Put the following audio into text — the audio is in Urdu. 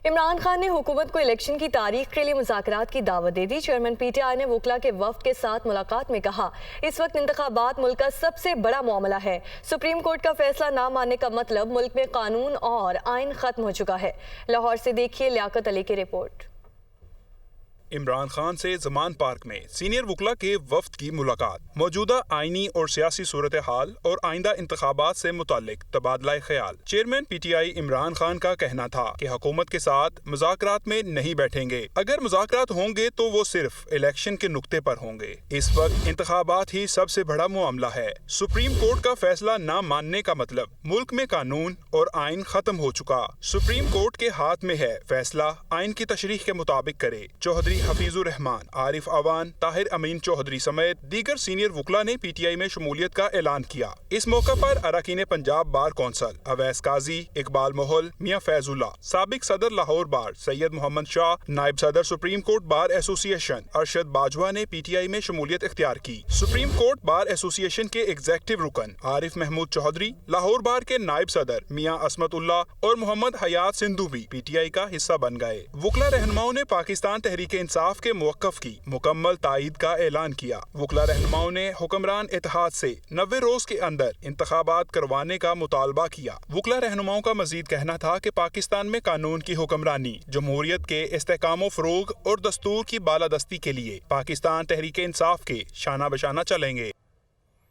عمران خان نے حکومت کو الیکشن کی تاریخ کے لیے مذاکرات کی دعوت دے دی۔ چیئرمین پی ٹی آئی نے وکلا کے وفد کے ساتھ ملاقات میں کہا اس وقت انتخابات ملک کا سب سے بڑا معاملہ ہے۔ سپریم کورٹ کا فیصلہ نہ ماننے کا مطلب ملک میں قانون اور آئین ختم ہو چکا ہے۔ لاہور سے دیکھیے لیاقت علی کی رپورٹ۔ عمران خان سے زمان پارک میں سینئر وکلا کے وفد کی ملاقات، موجودہ آئینی اور سیاسی صورتحال اور آئندہ انتخابات سے متعلق تبادلہ خیال۔ Chairman P T I Imran Khan کا کہنا تھا کہ حکومت کے ساتھ مذاکرات میں نہیں بیٹھیں گے، اگر مذاکرات ہوں گے تو وہ صرف الیکشن کے نقطے پر ہوں گے۔ اس وقت انتخابات ہی سب سے بڑا معاملہ ہے۔ سپریم کورٹ کا فیصلہ نہ ماننے کا مطلب ملک میں قانون اور آئین ختم ہو چکا۔ سپریم کورٹ کے ہاتھ میں ہے فیصلہ آئین کی تشریح کے مطابق کرے۔ چوہدری حفیظ الرحمان، عارف عوان، طاہر امین چوہدری سمیت دیگر سینئر وکلا نے پی ٹی آئی میں شمولیت کا اعلان کیا۔ اس موقع پر اراکین پنجاب بار کونسل اویس قاضی، اقبال محل، میاں فیض اللہ، سابق صدر لاہور بار سید محمد شاہ، نائب صدر سپریم کورٹ بار ایسوسی ایشن ارشد باجوہ نے پی ٹی آئی میں شمولیت اختیار کی۔ سپریم کورٹ بار ایسوسی ایشن کے ایگزیکٹو رکن عارف محمود چوہدری، لاہور بار کے نائب صدر میاں عصمت اللہ اور محمد حیات سندھو بھی پی ٹی آئی کا حصہ بن گئے۔ وکلا رہنماؤں نے پاکستان تحریک انصاف کے موقف کی مکمل تائید کا اعلان کیا۔ وکلا رہنماؤں نے حکمران اتحاد سے 90 روز کے اندر انتخابات کروانے کا مطالبہ کیا۔ وکلا رہنماؤں کا مزید کہنا تھا کہ پاکستان میں قانون کی حکمرانی، جمہوریت کے استحکام و فروغ اور دستور کی بالادستی کے لیے پاکستان تحریک انصاف کے شانہ بشانہ چلیں گے۔